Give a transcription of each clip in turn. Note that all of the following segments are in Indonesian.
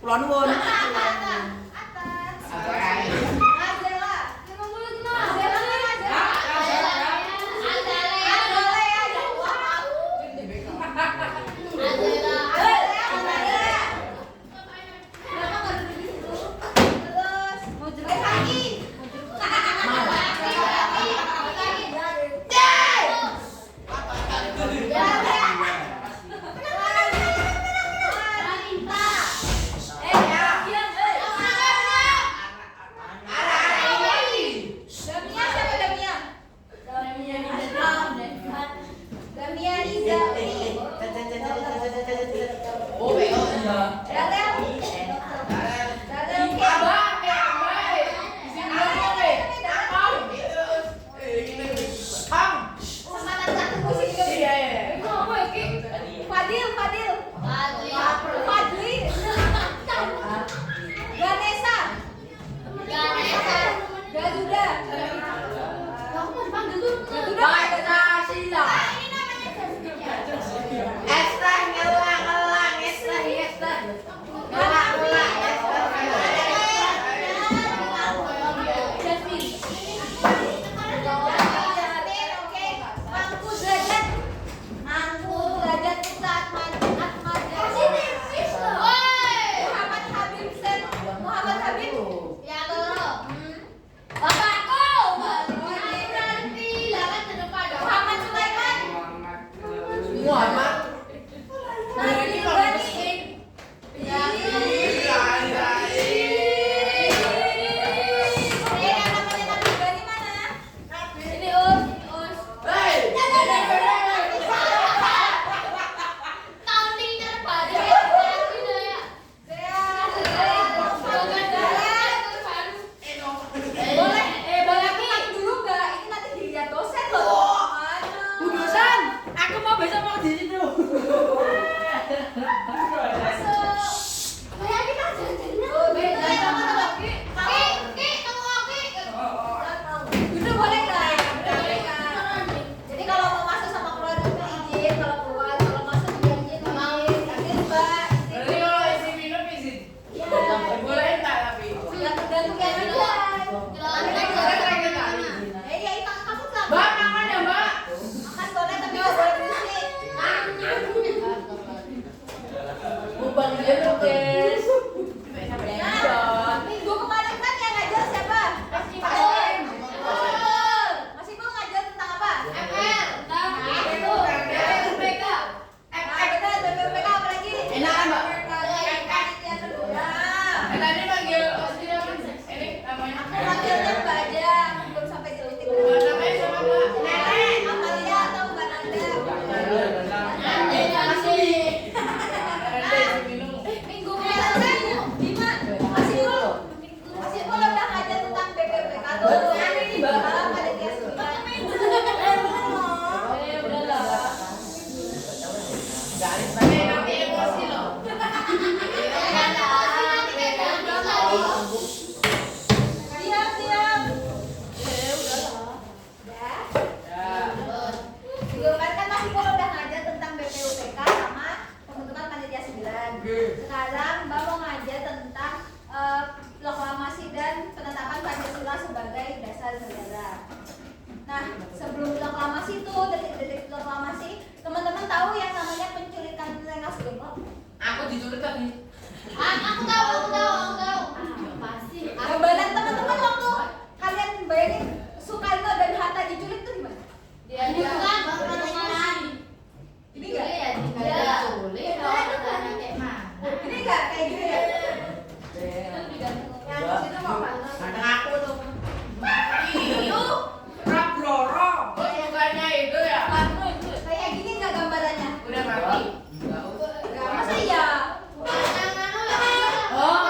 Kula nuwun. Sekarang Mbak mau ngajar tentang proklamasi dan penetapan Pancasila sebagai dasar negara. Nah, sebelum proklamasi itu, detik-detik proklamasi, teman-teman tahu yang namanya penculikan Rengas Dengklok? Aku diculik tadi. Aku tahu. Pasti. Gambaran teman-teman waktu kalian bayangin Soekarno dan Hatta diculik tuh gimana? Dia kan ini enggak ya? Diculik. Ini enggak kayak gini ya? Yang di situ mau banget. Ada aku tuh. Itu Rabloro. Oh, bukannya itu ya? kayak gini enggak gambarannya? Udah mati. Enggak, masa iya? Oh,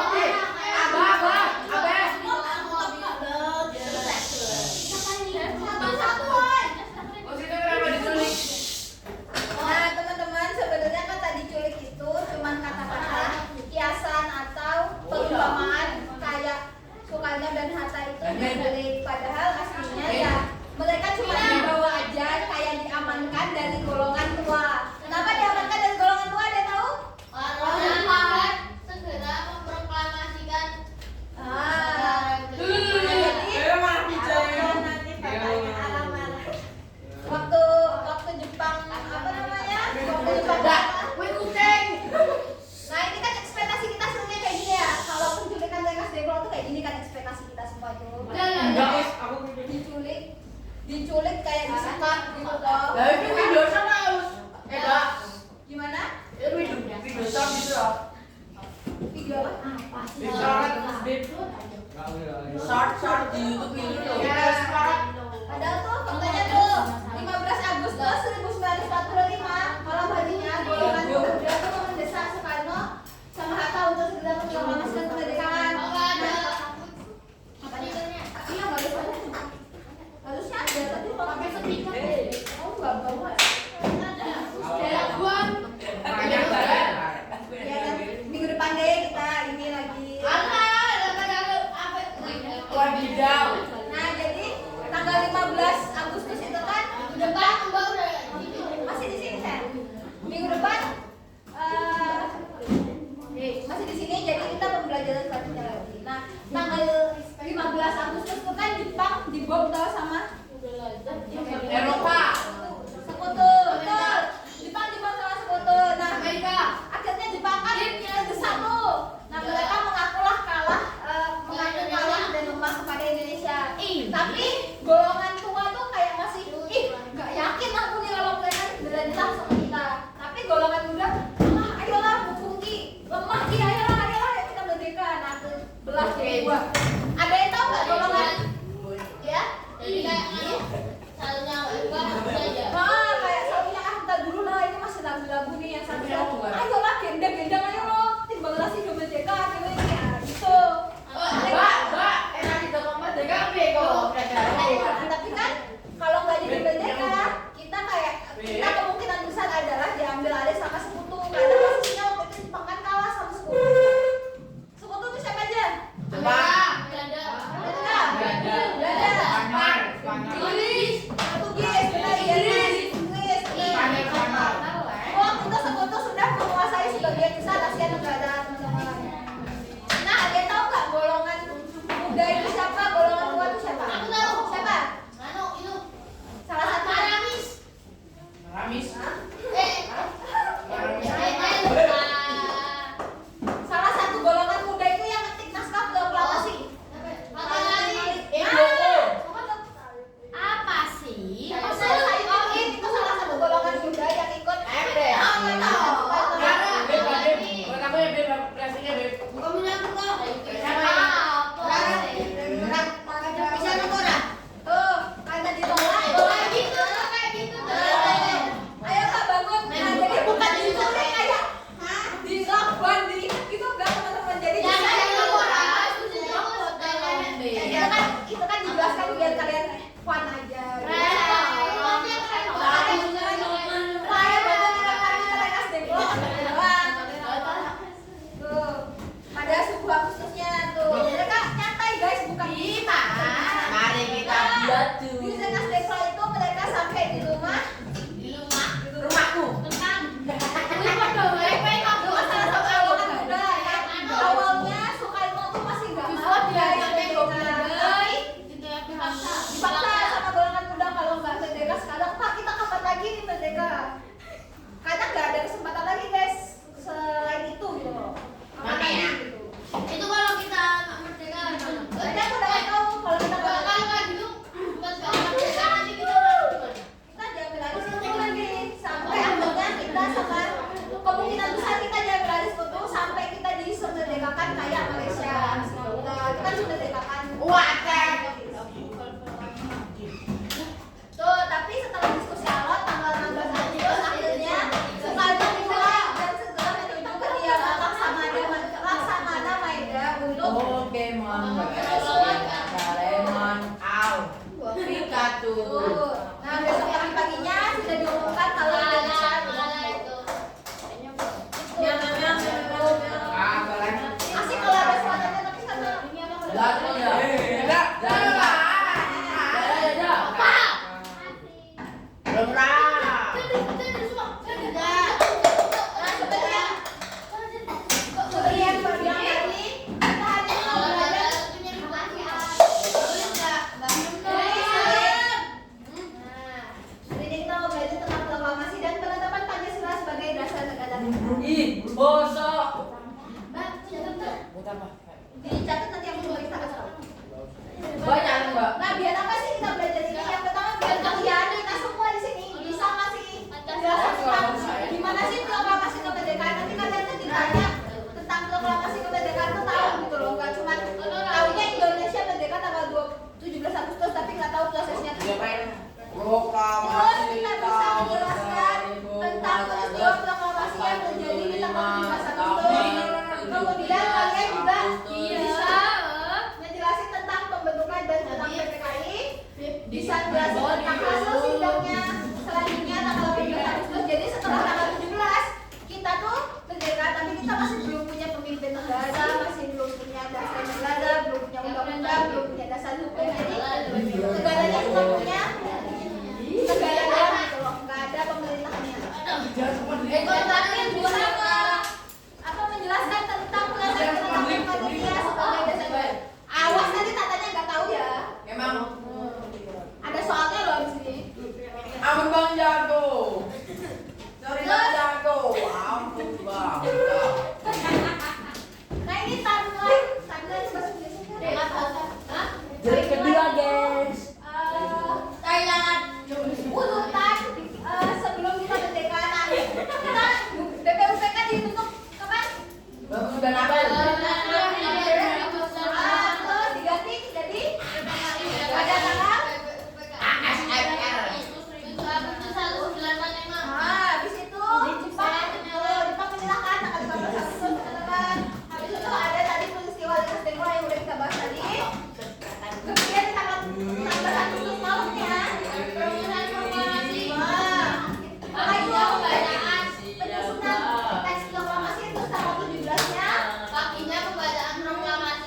di YouTube itu loh. Ya, padahal tuh faktanya tuh 15 Agustus 1945 malam harinya golongan pemuda tuh mendesak Soekarno sama Hatta untuk segera memproklamasikan kemerdekaan. Apa nih? Iya nggak bisa. Harusnya ada tapi kalau pakai setrika. Oh nggak bawa. Banyak banget. Ya kan minggu depan deh kita ini lagi. Wadidaw. Nah jadi tanggal 15 Agustus itu kan masih di sini kan? Minggu depan masih di sini jadi kita pembelajaran selanjutnya lagi. Nah tanggal 15 Agustus itu kan Jepang dibom tau sama Eropa. Sekutu, betul. Jepang dibom sama Sekutu. Nah akhirnya Jepang kan terdesak tuh. Nah mereka mengakulah kalah, mengaku kalah dan lemah kepada Indonesia. Tapi golongan tua tuh kayak masih nggak yakin aku nih kalau mereka beneran sama kita. Tapi golongan muda, ayolah mumpung lemah ayolah kita merdeka. Nah belah jadi dua. Ada yang tahu nggak golongan? Ya? Kayak soalnya kita dulu lah ini masih lagu-lagu nih yang satu ayolah gendang ayo loh timbanglah sih merdeka ini ya gitu. Tapi kan kalau nggak jadi merdeka kita kemungkinan besar adalah diambil alih sama Sekutu karena posisinya waktu itu Jepang kan kalah sama Sekutu. Sekutu itu siapa aja? Inggris, Portugis, Inggris. Waktu itu Sekutu sudah menguasai sebagian besar Asia Tenggara, teman-teman. Nah, ada yang tahu nggak golongan muda itu siapa? Golongan tua itu siapa? Siapa? Salah satu. Ramis. Salah satu golongan muda itu yang ngetik naskah proklamasi. Itu salah satu golongan muda yang ikut. Tuh, karena ditolak. Ayo Kak bangun. Nah, jadi bukan diculik kayak dilakban gitu enggak teman-teman. Jadi itu kan dijelaskan biar kalian fun aja. Tuh, pada subuh Agustusnya tuh. Mereka nyantai guys, bukan Mari kita buat tuh. di Zengas Dekla itu mereka sampai di rumah Rumahku. salah satu golongan muda ya. Awalnya Soekarno tuh masih nggak mau guys dipaksa sama golongan muda kalau nggak merdeka sekarang Pak kita kapan lagi nih merdeka karena nggak ada kesempatan lagi guys selain itu gitu loh. Kapan lagi gitu. Jadi aku udah tahu kalau kita kita diambil alih Sekutu lagi sampai akhirnya kita sama kemungkinan besar kita diambil alih Sekutu sampai kita disemerdekakan kayak Malaysia. Kita kan semerdekakan. Tuh, tapi setelah diskusi alot tanggal 16 Agustus akhirnya Soekarno pulang dan segera menuju kediaman Laksamana Maeda untuk Oke, Kaleman Afrika tuh. Nah, besok pagi-paginya sudah diumumkan kalau Indonesia asik kalau ada suaranya tapi karena ini apa Nah, seperti yang baru bilang tadi, kita hari ini mau belajar hari ini kita mau belajar tentang proklamasi dan penetapan Pancasila sebagai dasar negara. Bosok. Dicatat nanti yang mau kita kasih tahu. Banyak, Mbak. Nah, biar apa sih kita belajar ini? Yang pertama biar kalian kita semua di sini bisa ngasih penjelasan tentang gimana sih proklamasi kemerdekaan. Nanti kalian tuh ditanya tentang proklamasi kemerdekaan tuh tahu gitu loh, nggak cuma tahunya Indonesia merdeka tanggal Terus kita bisa menjelaskan tentang peristiwa proklamasi yang terjadi di tanggal 17 Agustus. Kemudian kalian juga bisa menjelaskan tentang pembentukan dan tentang PPKI, bisa menjelaskan tentang hasil sidangnya selanjutnya tanggal 17 Agustus. Jadi setelah tanggal 17 kita tuh merdeka, tapi kita masih belum punya pemimpin negara, masih belum punya dasar negara, belum punya undang-undang, belum punya dasar hukum. Jadi negaranya cuma punya negara doang gitu loh, nggak ada pemerintahannya. Kalau terakhir bisa menjelaskan tentang pelaksanaan penetapan panitia sebagai dasar. Awas nanti tatanya nggak tahu ya. Memang Ada soalnya loh di sini. ampun Bang Jago. Sorry Bang Jago. Ampun Bang. Nah ini timeline bahasa Inggrisnya. Hah? Jadi kedua guys. Thailand urutan sebelum kita merdeka. Nah, kita BPUPK dibentuk kapan? Bagus dan apa? Terus diganti jadi pada tanggal. Habis itu Jepang menyerahkan tanggal 15 Agustus teman-teman. Habis itu ada tadi peristiwa lintas Timur yang udah kita bahas tadi. Kemudian tanggal 16 Agustus malamnya penyusunan teks proklamasi itu tanggal 17-nya.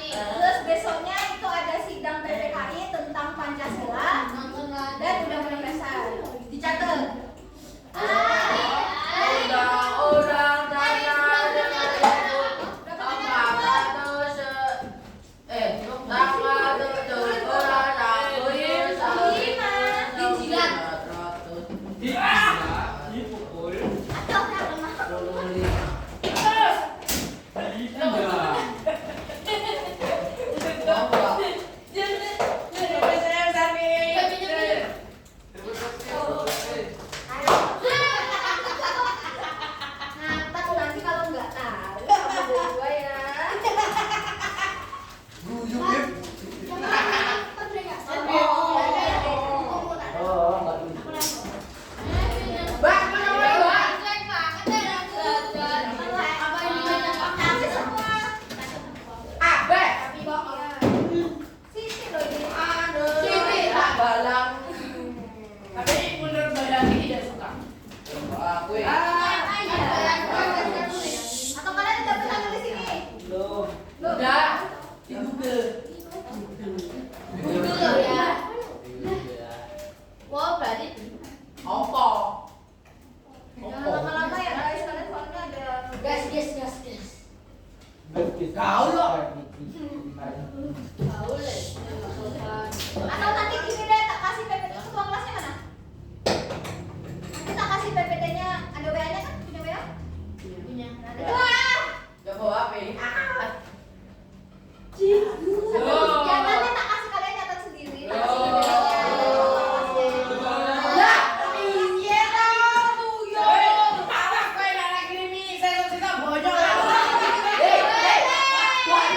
Terus besoknya itu ada sidang PPKI tentang Pancasila dan Undang-Undang Dasar. Dicatat. Undang-undang dasar Nanti kalau nggak tahu sama gua ya. Atau kalian udah pernah nulis ini? Belum. Udah di Google. Oppo. Jangan lama-lama ya guys, kalian soalnya ada Kau loh. atau nanti gini deh, tak kasih PPT ketua kelasnya mana? Nanti tak kasih PPT-nya, ada WA-nya kan? Punya WA? Nah, ketua! Coba apa ini? Ya nanti tak kasih kalian nyatat sendiri, tak kasih PPT-nya. Lah, iya tuh yo. Parah kowe nek krimi, saya bojong. Hei,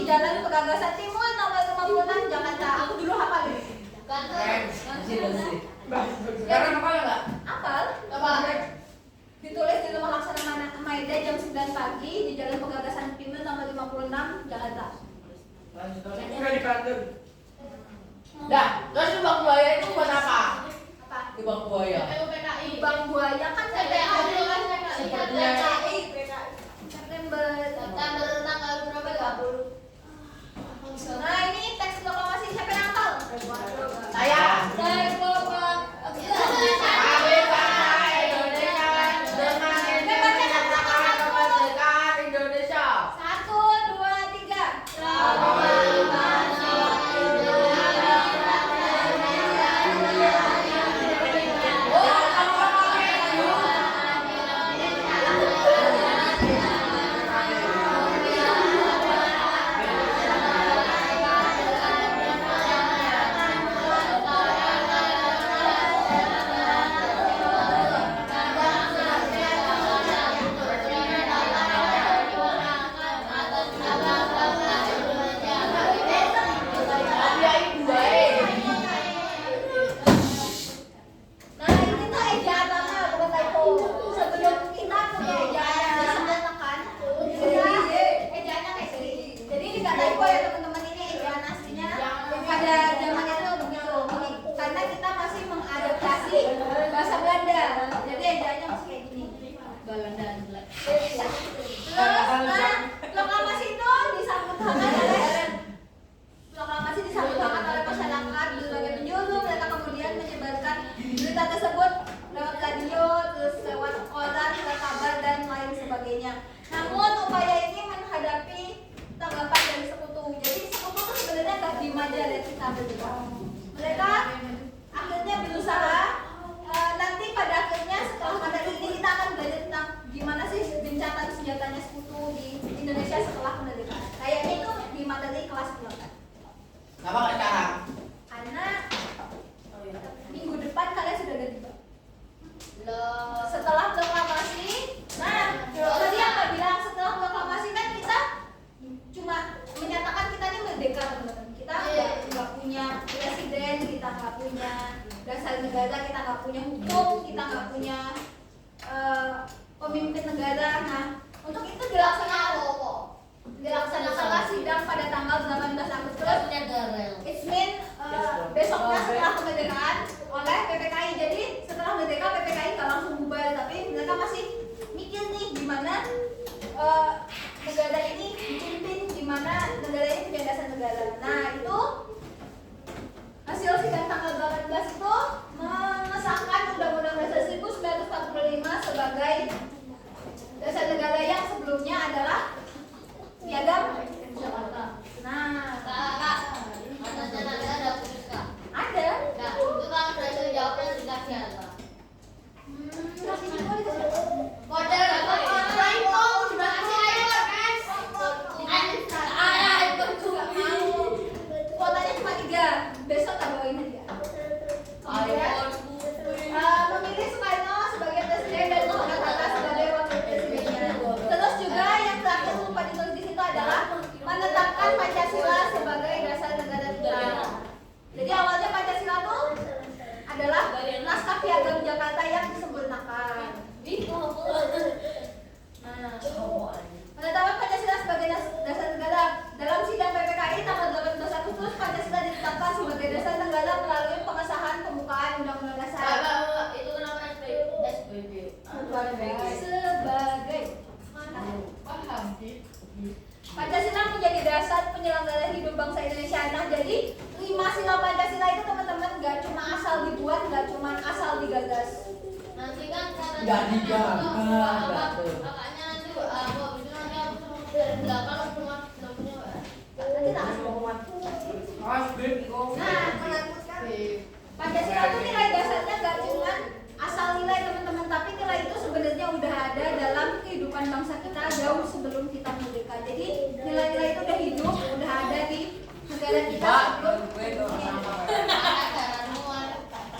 Jalan Pegagasan Timur nomor 56 Jakarta. Aku dulu hafal ini. Sekarang apa enggak? Hafal? Apa? Ditulis di Rumah Laksana Maeda jam 9 pagi di Jalan Pegagasan Timur nomor 56 Jakarta. Udah di kantor. Dah, terus lubang buaya itu buat apa? Apa? Lubang buaya. Lubang buaya kan PPKI kan PKI September tanggal berapa ya? Nah ini teks proklamasi siapa yang hafal? Saya. Satu, dua, tiga. Nah ini tuh ejaan nama bukan typo. Sebelum kita punya ejaan yang disempurnakan, ejaannya kayak gini. Jadi ini nggak typo ya teman-teman, ini ejaan aslinya pada zamannya tuh begitu. Karena kita masih mengadaptasi bahasa Belanda, jadi ejaannya masih kayak gini. Terus, proklamasi itu disambut hangat oleh masyarakat di berbagai penjuru. Mereka kemudian menyebarkan berita tersebut lewat radio, terus lewat koran, lewat kabar dan lain sebagainya. Namun upaya ini menghadapi tanggapan dari sekutu. Jadi sekutu itu sebenarnya nggak diem aja lihat kita berdua. Mereka akhirnya berusaha. Nanti pada akhirnya setelah materi ini kita akan belajar tentang gimana sih gencatan senjatanya sekutu di Indonesia setelah kemerdekaan. Kayaknya itu di materi kelas 8. Kenapa nggak sekarang? Karena minggu depan kalian sudah ganti bab. Setelah proklamasi, nah tadi apa bilang setelah proklamasi kan kita cuma menyatakan kita ini merdeka teman-teman. Kita nggak punya presiden, kita nggak punya dasar negara, kita nggak punya hukum, kita nggak punya pemimpin negara. Nah untuk itu dilaksanakanlah sidang pada tanggal 18 Agustus. It's mean besoknya setelah kemerdekaan oleh PPKI. Jadi setelah merdeka PPKI nggak langsung bubar, tapi mereka masih mikir nih gimana negara ini dipimpin, gimana negara ini punya dasar negara. Nah itu hasil sidang tanggal 18 itu mengesahkan Undang-Undang Dasar 1945 sebagai dasar negara yang sebelumnya adalah Piagam Jakarta. Nah, ada. Kuotanya cuma 3. Besok tak bawain aja. Memilih Soekarno sebagai presiden dan Soekarno sebagai wakil presidennya. Terus juga yang terakhir lupa ditulis di situ adalah menetapkan Pancasila sebagai dasar negara kita. Jadi awalnya Pancasila itu adalah naskah Piagam Jakarta yang disempurnakan. Penetapan Pancasila sebagai dasar negara dalam sidang PPKI tanggal 18 Agustus, Pancasila ditetapkan sebagai dasar negara melalui pengesahan pembukaan Undang-Undang Dasar. Itu kenapa SBB? Sebagai Paham sih. Pancasila menjadi dasar penyelenggaraan hidup bangsa Indonesia. Nah, jadi 5 sila Pancasila itu teman-teman nggak cuma asal dibuat, nggak cuma asal digagas. Nanti kan karena Nggak digagas, makanya nanti aku bisa nanti aku suruh belakang semua namanya Nanti tak kasih pengumuman. Nah, menakutkan. Pancasila itu nilai dasarnya nggak cuma asal nilai teman-teman, tapi nilai itu sebenarnya udah ada dalam kehidupan bangsa kita jauh sebelum kita merdeka. Jadi nilai-nilai itu udah hidup, udah ada di negara kita sebelum.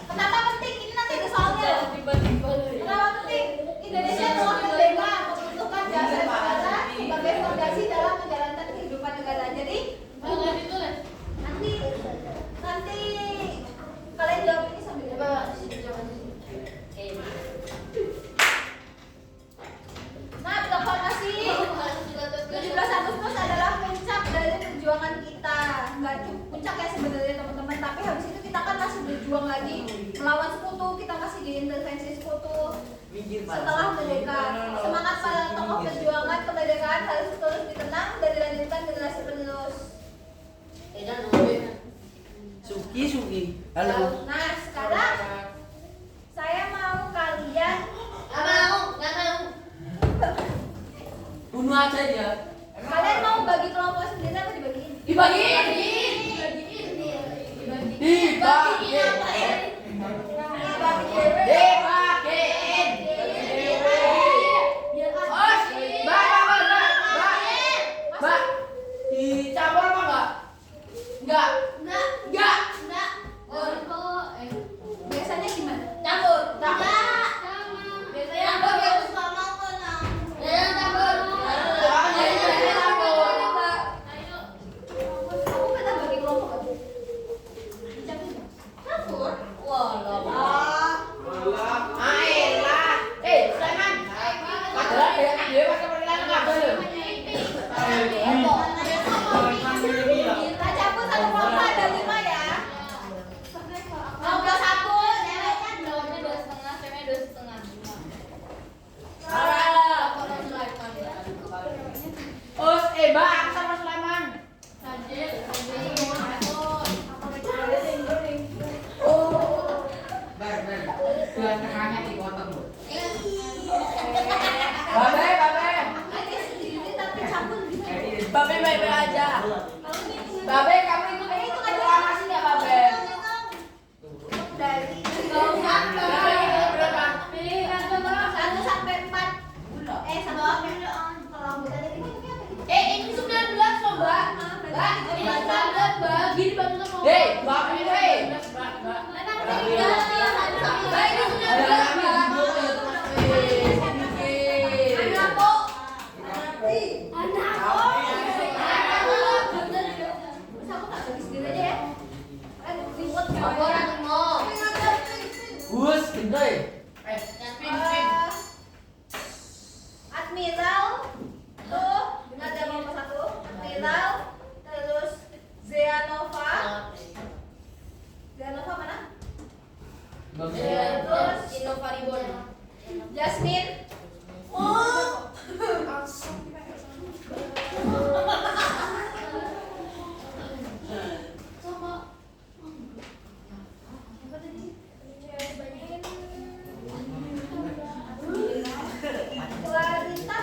Kenapa penting? Ini nanti ada soalnya. Kenapa penting? Indonesia telah merdeka membutuhkan dasar negara sebagai fondasi dalam menjalankan kehidupan negara. Jadi Setelah merdeka, semangat para tokoh perjuangan kemerdekaan harus terus dikenang dan dilanjutkan generasi penerus. Suki. Halo. Nah, sekarang saya mau kalian Nggak mau. Bunuh aja dia. kalian mau bagi kelompok sendiri apa dibagiin? Dibagiin. Mbak, dicampur apa enggak? Enggak. Biasanya gimana? Campur. Biasanya Campur ya sama kena. aku pernah bagi kelompok aja. Campur. Wah, Sulaiman. Padahal dia pakai perkenalan enggak boleh. Kita campur satu kelompok ada 5 ya. Kelompok 1 Mbak, aku sama Sulaiman. Babe. Ini sendiri tapi campur gimana? Babe baik-baik aja. Kalau ini Babe, kamu ikut reklamasi enggak, Babe? dari Berapa? 1 sampai 4. 1 sampai kalau anggotanya 5 tapi apa? ini 19 loh, Mbak. Mbak, ini 19 bagi dibantu sama Hei, Babe, hei. Bus, gendoi. Admiral tuh ada kelompok 1 Admiral, terus Zeanova mana? Terus Jasmine. Clarita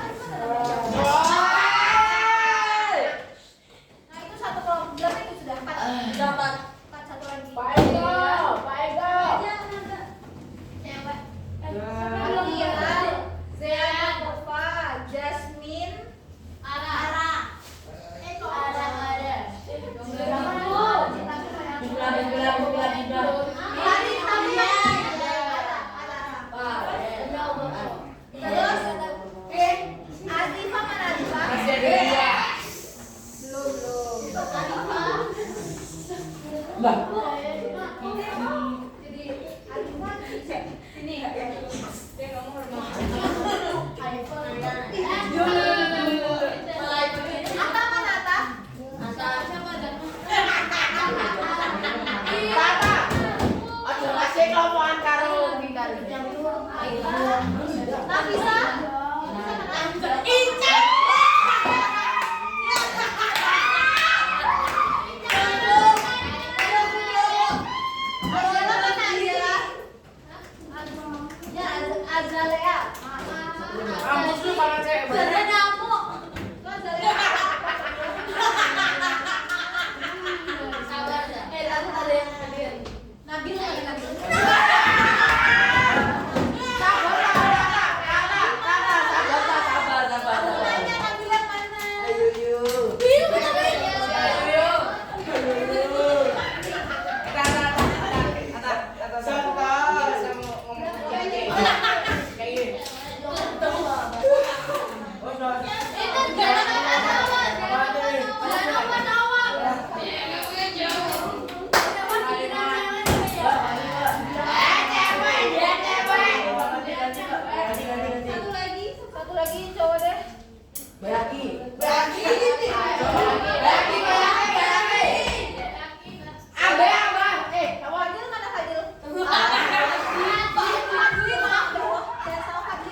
nah itu satu kelompok berapa itu sudah 4 dapat 4 satu lagi. Pak Ego. Cewek. Admiral, Zeanova, Jasmine, Ara. Terus Azifah mana Azifah? Masih ada dia. Belum. Lah, Jadi Azifah sini. Ata mana Ata? Tata. Aduh, masih kelompokan karo Nafisa? Azalea. Kampus lu kalau cewek banyak. Nabil ada Nabil. Sabar. Aku nanya Nabil yang mana? Ayo. Satu lagi cowok deh. Bayaki. Fadil mana Fadil? Fadil maaf dong. Saya salah Fadil.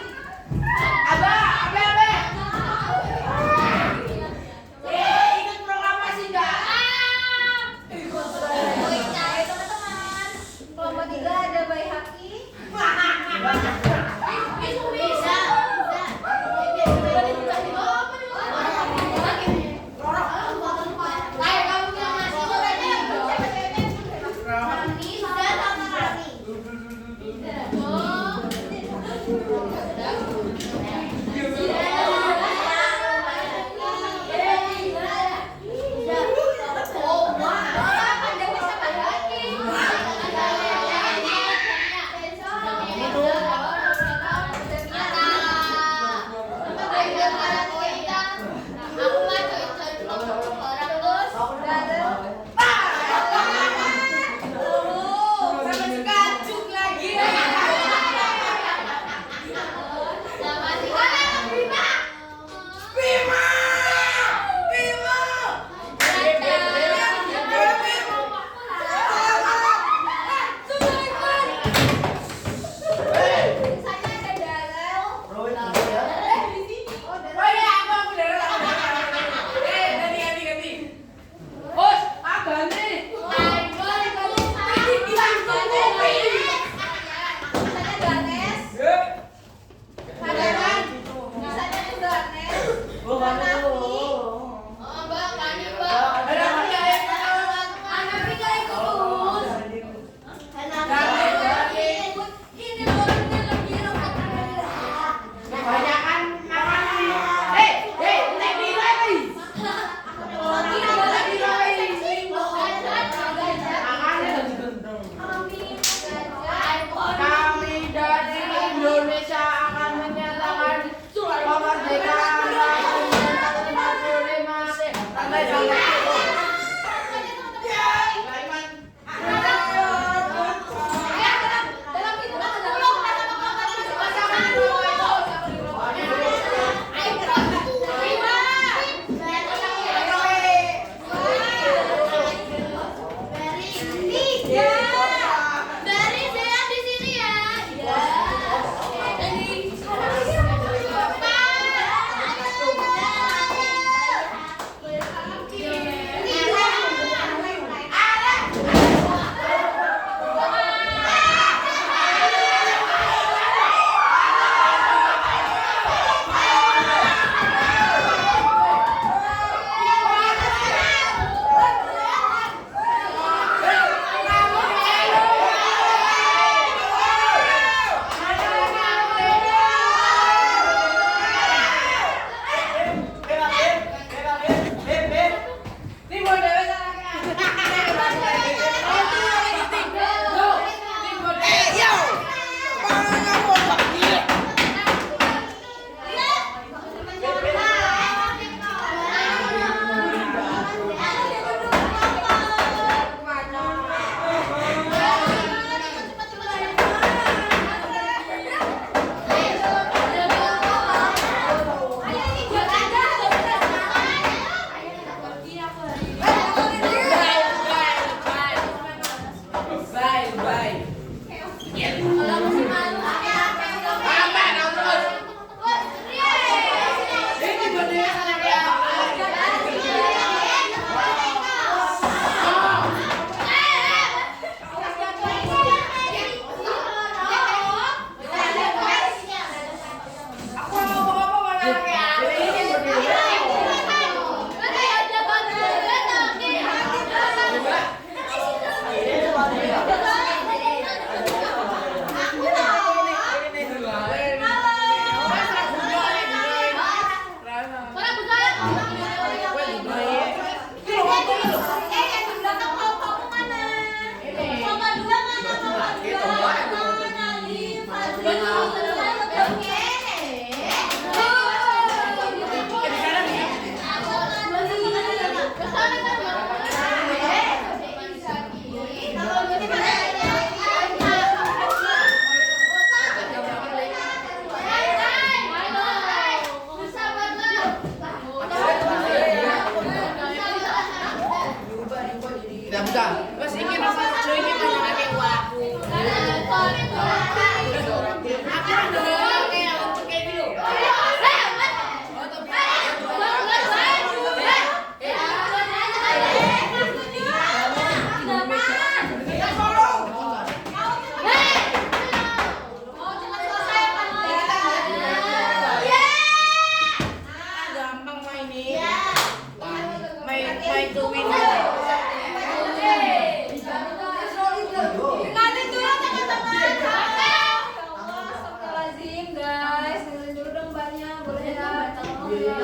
Ini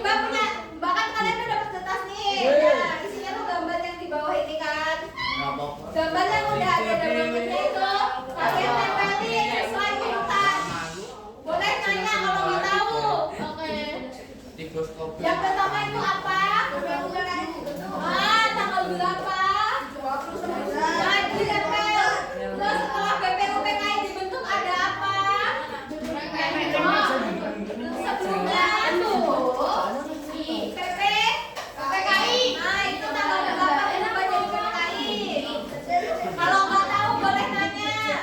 Mbak punya, Mbak kan kalian udah dapat kertas nih. Nah, isinya tuh gambar yang di bawah ini kan. Gambar yang udah ada double-nya itu kalian tempelin sesuai urutan. Boleh nanya kalau nggak tahu. Yang pertama itu apa? Tanggal berapa? Nah, itu ditempel. Terus setelah BPUPKI dibentuk ada apa? Sebelumnya tuh PPKI. Nah, itu tanggal berapa berubah jadi PPKI? Kalau nggak tahu boleh nanya.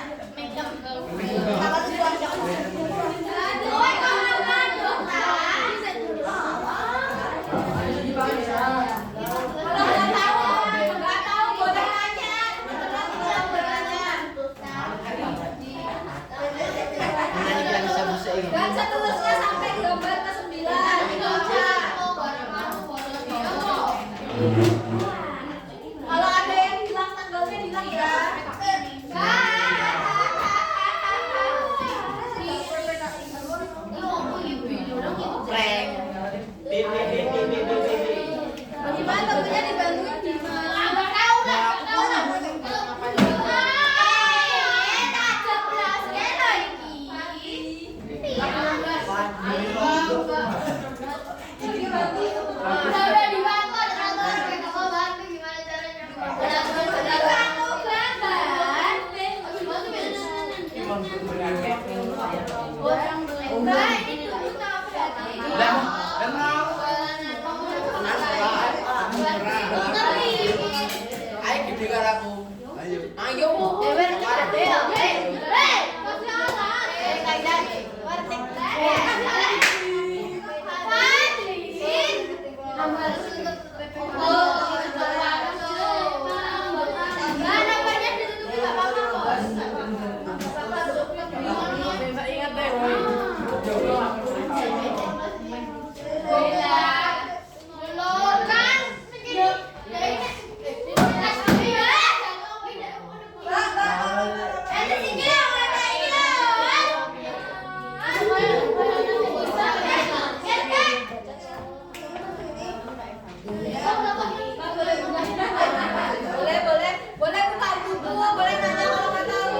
Dan seterusnya sampai gambar ke-9 itu aja. Kalau ada yang bilang tanggalnya bilang ya. Gimana tentunya dibantuin gimana? Nggak tahu lah. Udah dibantu ada kantor kayak kamu bantu gimana caranya? Boleh buka buku, boleh nanya kalau nggak tahu.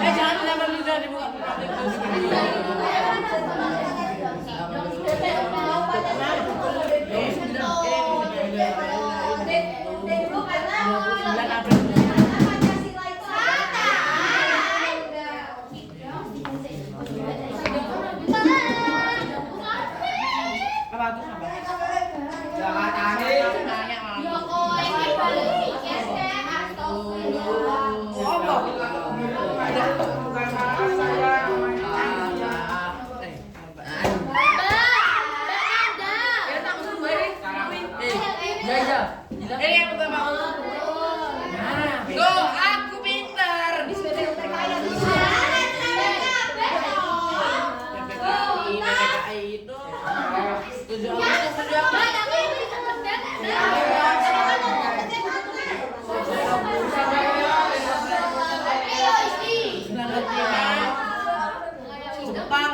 Jangan dilempar juga dibuka. Ini yang pertama. Tuh, aku pintar. PPKI itu 7 Jepang.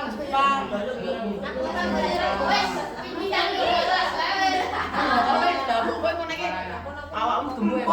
Awakmu gemuk ya.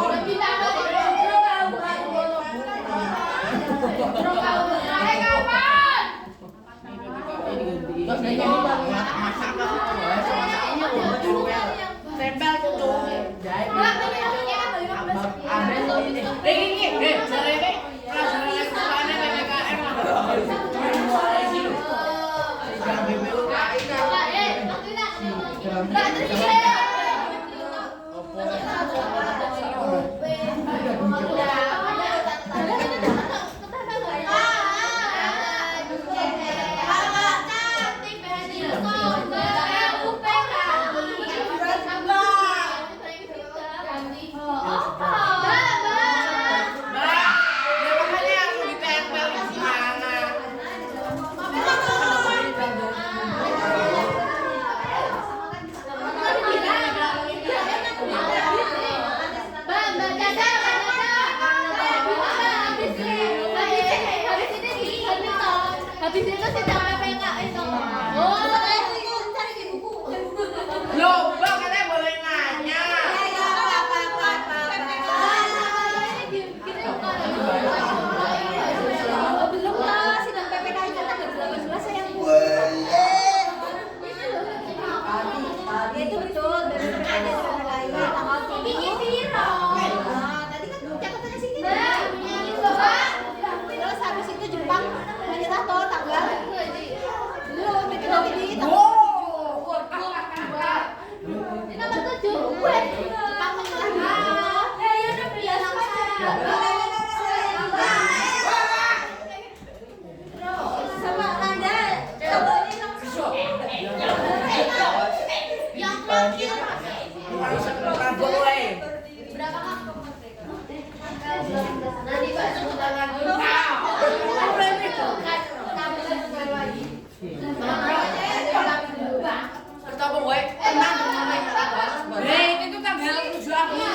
Sama Nanda, coba ini langsung. Berapa kak? Nanti basuh tangan dulu. Bertabung, woi. Tenang, itu tanggal 7 April.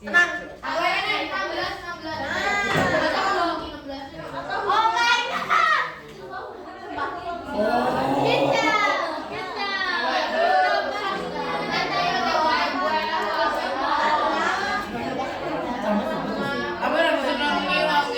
Tenang. Apa yang senang ngilang?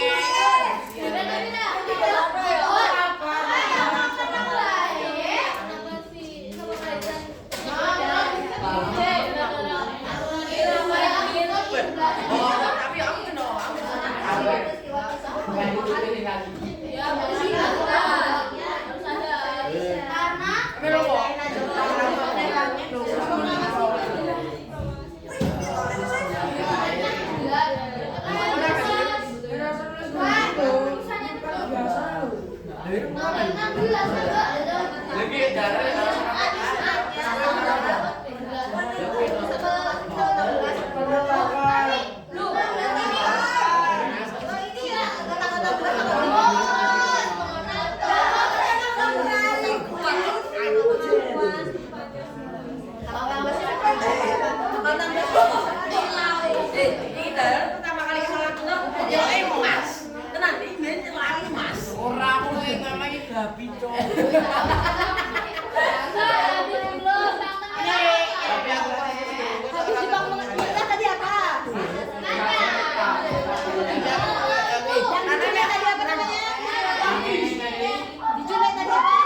Oh, tapi aku kena. Lagi darah. Pertama kali salah tuh ya emas. Tenang, ini lali mas. Orang aku yang namanya Gabi cok. Tadi apa? Anaknya tadi apa namanya? Dijual tadi apa?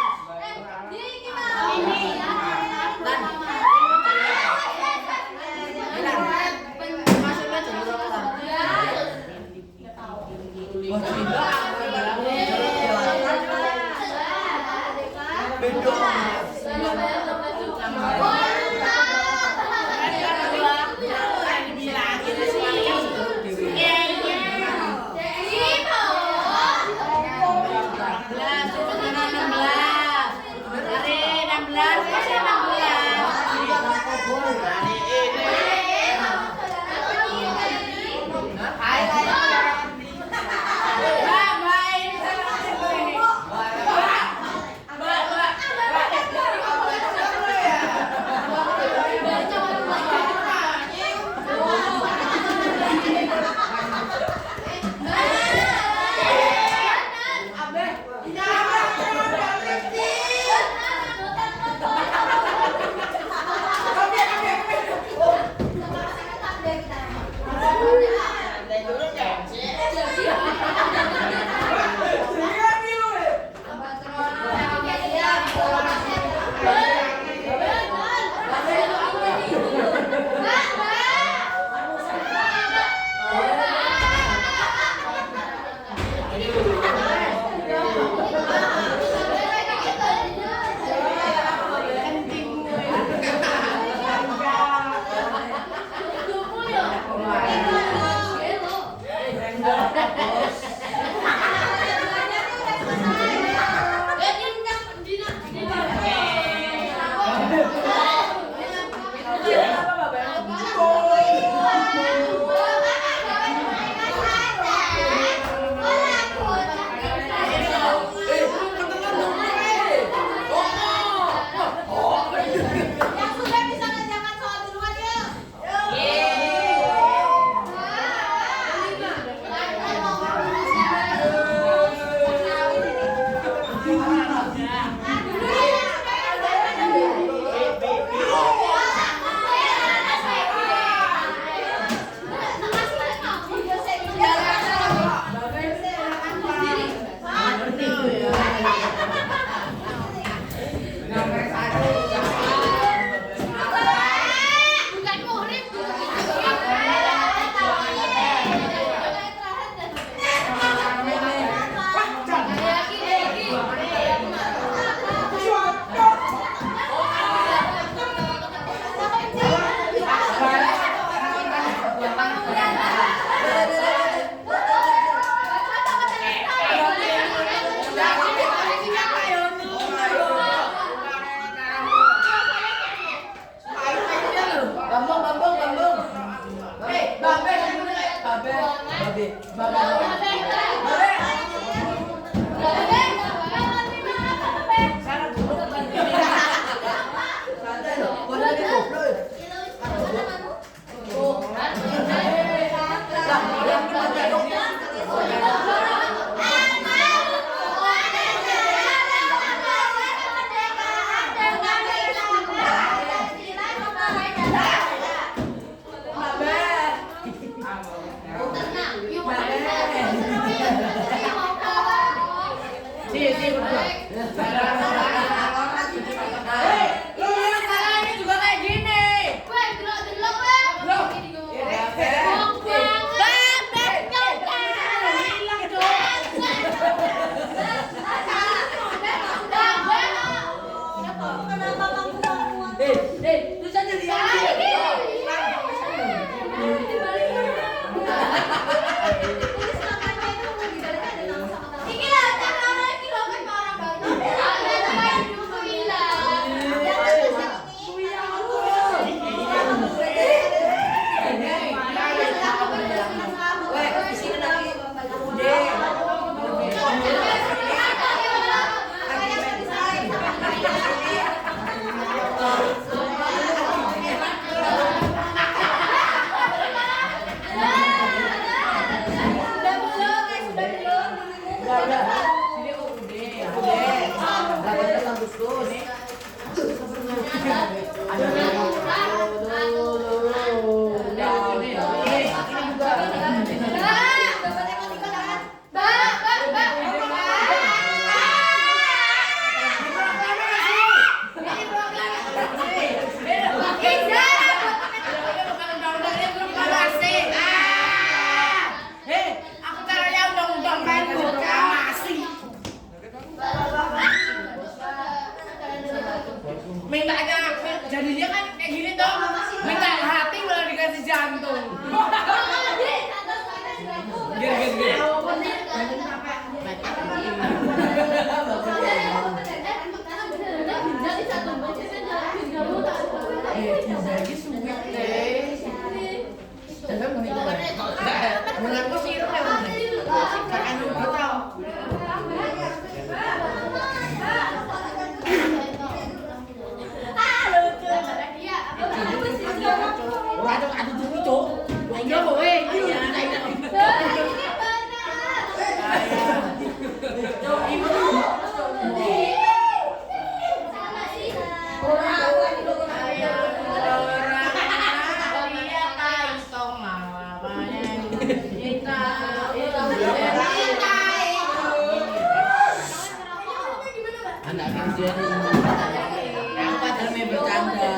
Jadinya kan kayak gini tuh, minta hati malah dikasih jantung. Gini. Anak kerja nih, yang padahal main bercanda,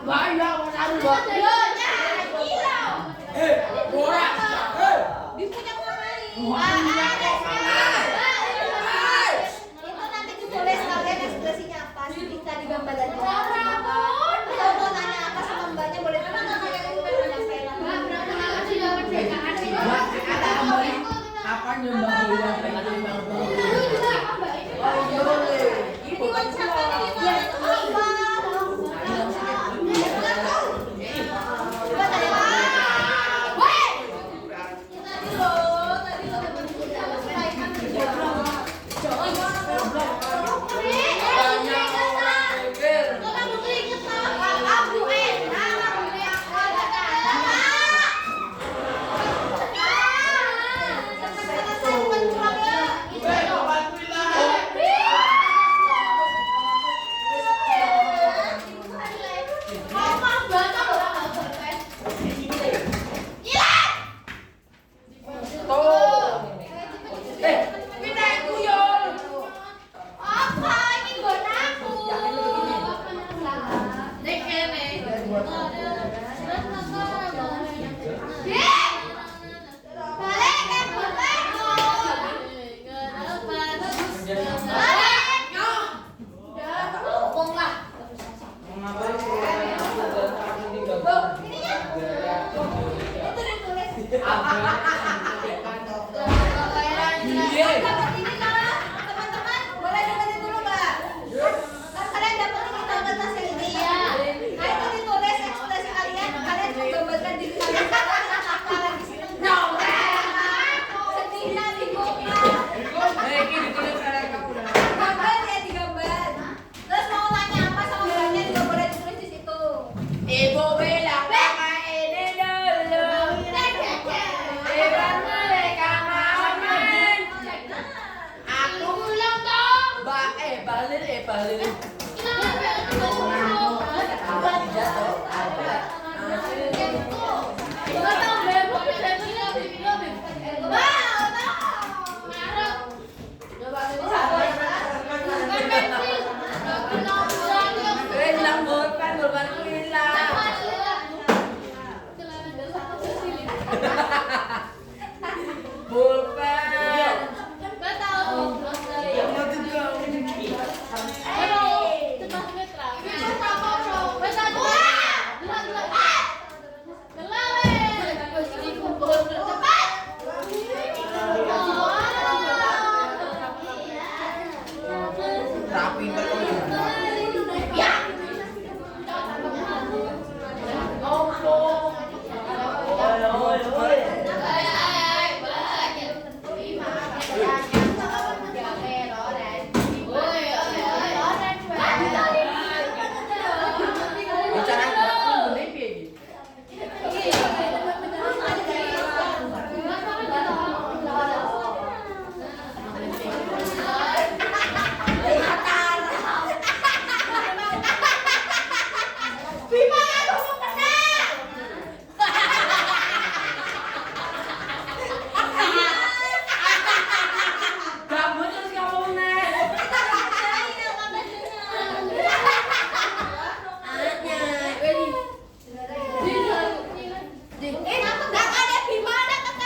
Banyak masalah, Mbak. Borak. Dipunya kemarin. Wah, Itu nanti ditulis kalian ekspresinya apa sih kita di gambar dan kalau mau nanya apa sama mbaknya boleh tulis nggak kalian menyampaikan Apa nyumbang uang pengen ini ucapan gimana apa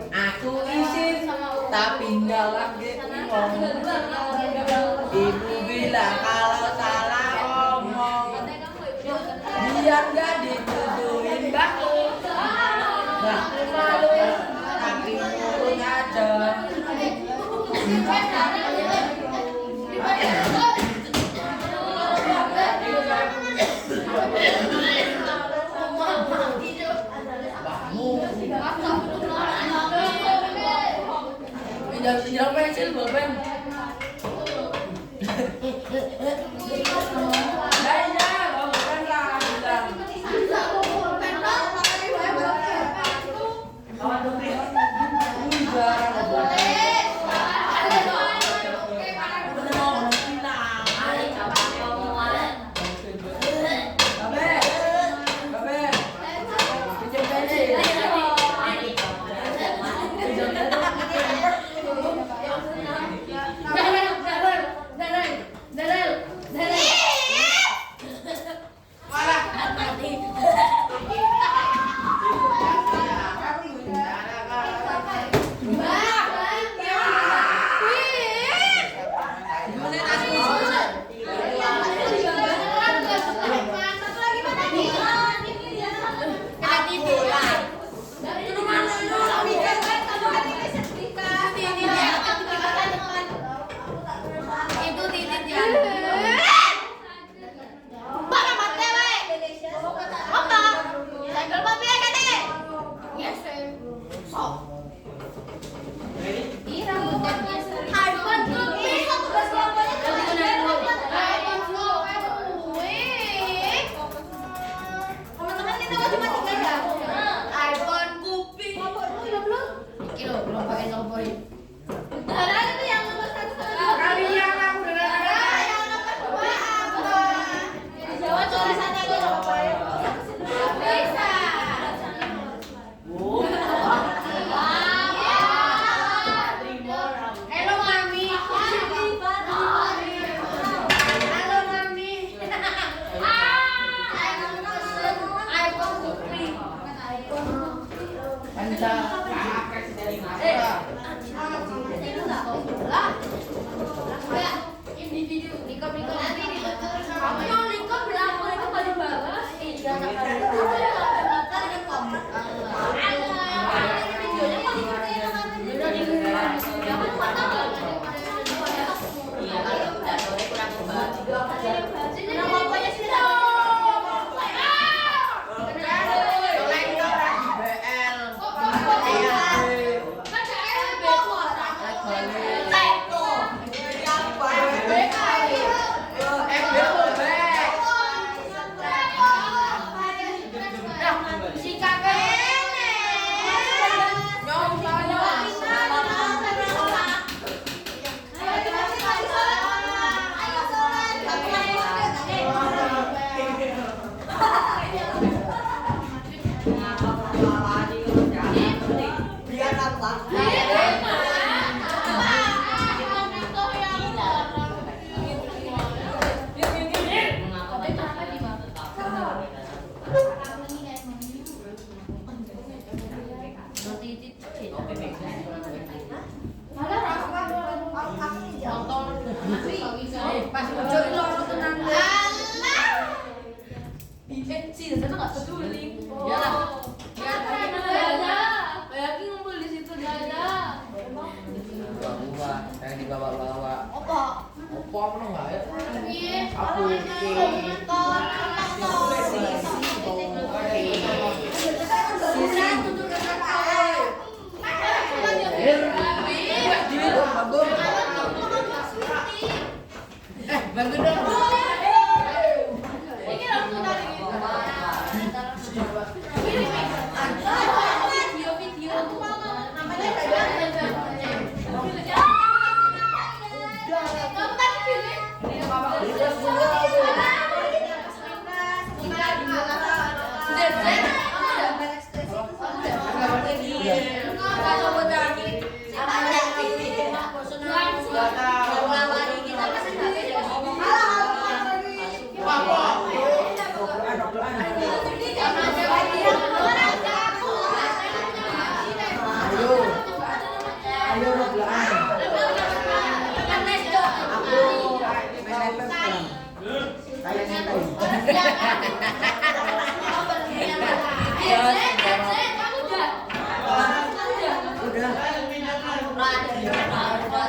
Aku izin tapi nggak lagi ngomong. Ibu bilang kalau salah omong biar nggak dituduhin baku. Baku malu tapi nurut aja. Jangan pensil, bolpen.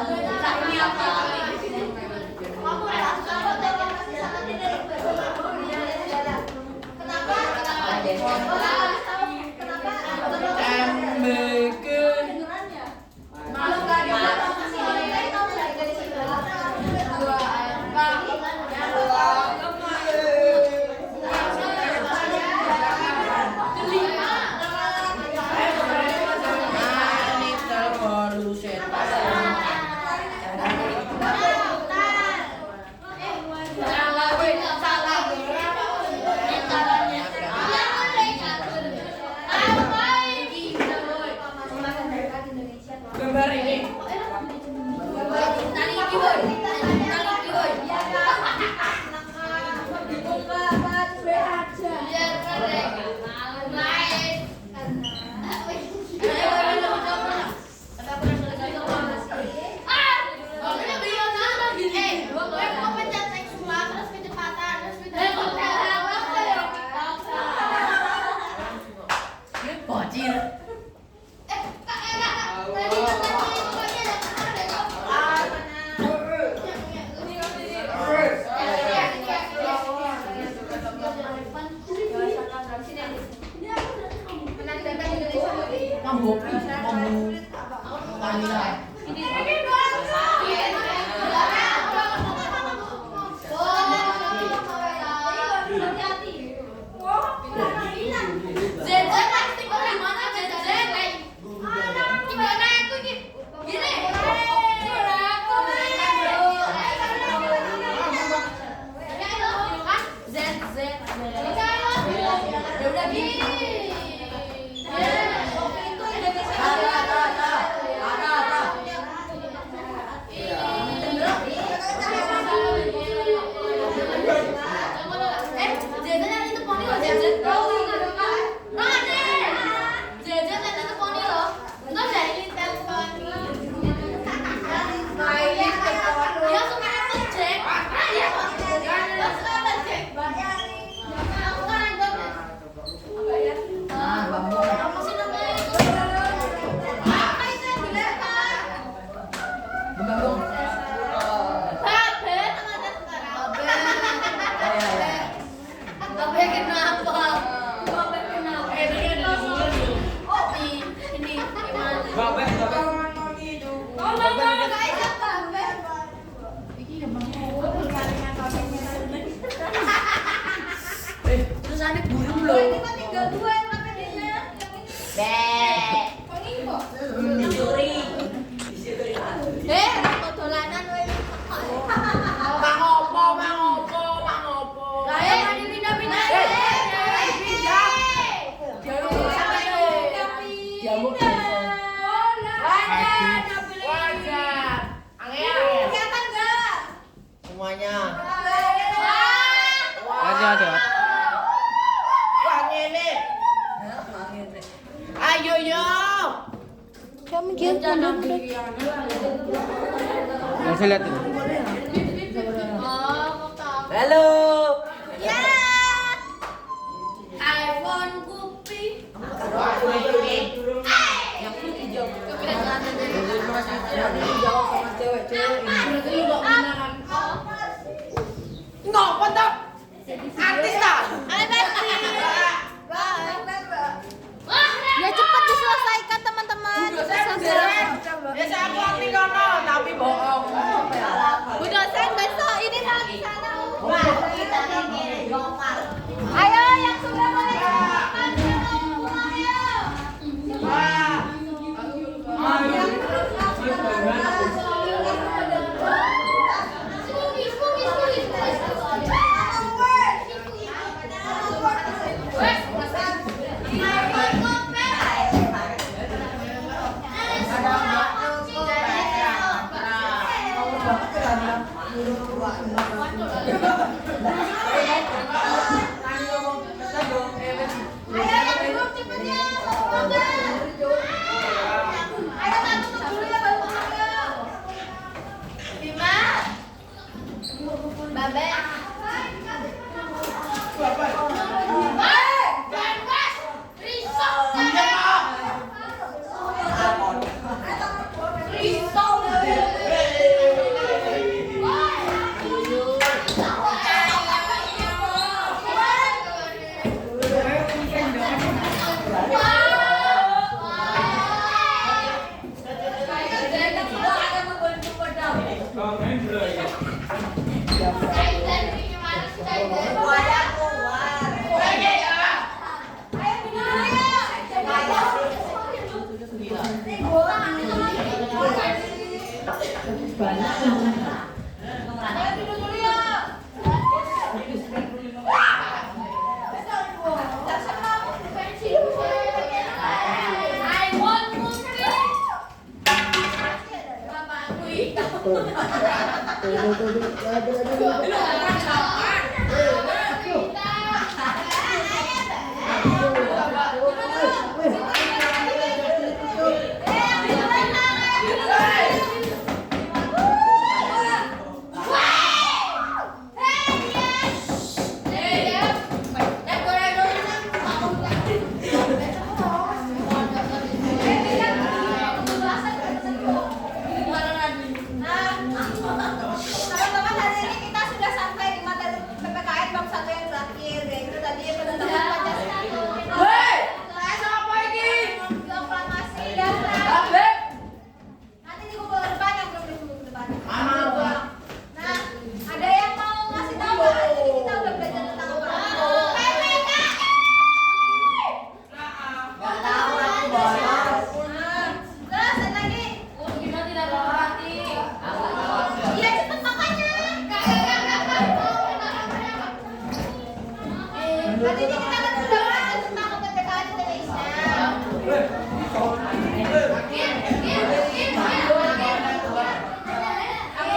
Udah. Terus aneh burung Loh, loh. ini kan tinggal 2 yang KPD-nya. Yang ini kok. Dicuri. Kok dolanan kowe. Mang opo, mang opo, mang opo. Lah ya mari pindah-pindah. Jamu Wajar. Angel. Kelihatan enggak? Semuanya. Ada. Wah, ngene. Ayo yo. Yang saya lihat ini. Halo. Ya. iPhone Kupi. Yang lu hijau. Jawab sama cewek-cewek ini. Berarti lu gak pernah kan? Ngopo toh? Artis toh? Ya cepat diselesaikan teman-teman. Biasa aku aktif kono, tapi bohong. Bu dosen besok ini mau di sana. Ayo yang sudah boleh cepat pulang ya. Ayo yang duduk cepatnya. Ayo tak tutup dulu ya baru pulang ya. Bima. Babe. Teman-teman, hari ini kita sudah sampai di materi PPKN bab 1 yang terakhir, yaitu tadi penetapan Pancasila. Hei, siapa ini? Proklamasi dasar. Abek. Nanti di kumpul depan yang belum di kumpul depan. Mana? Nah, ada yang mau ngasih tahu nggak? Hari ini kita udah belajar tentang apa? PPKN. Gak tahu aku bolos. Terus ada lagi. Kita tidak mengerti. Iya cepet makanya. Hari ini kita kan sudah belajar tentang PPKN Indonesia. Aku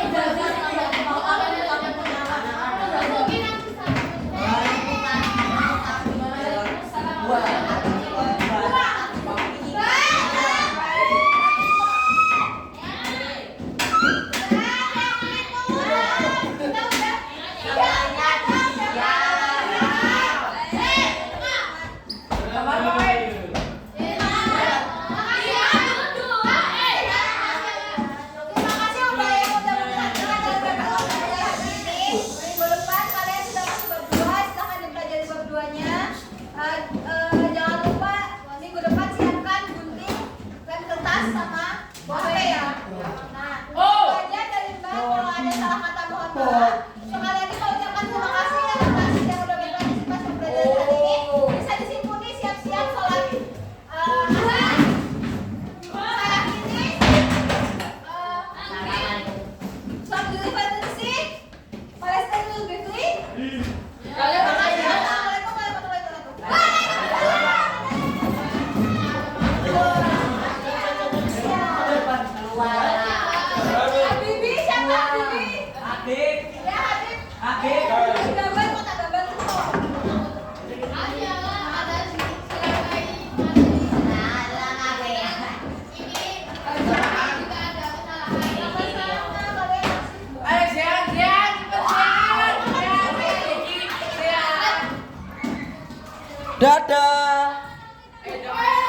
Dadah. Ayo,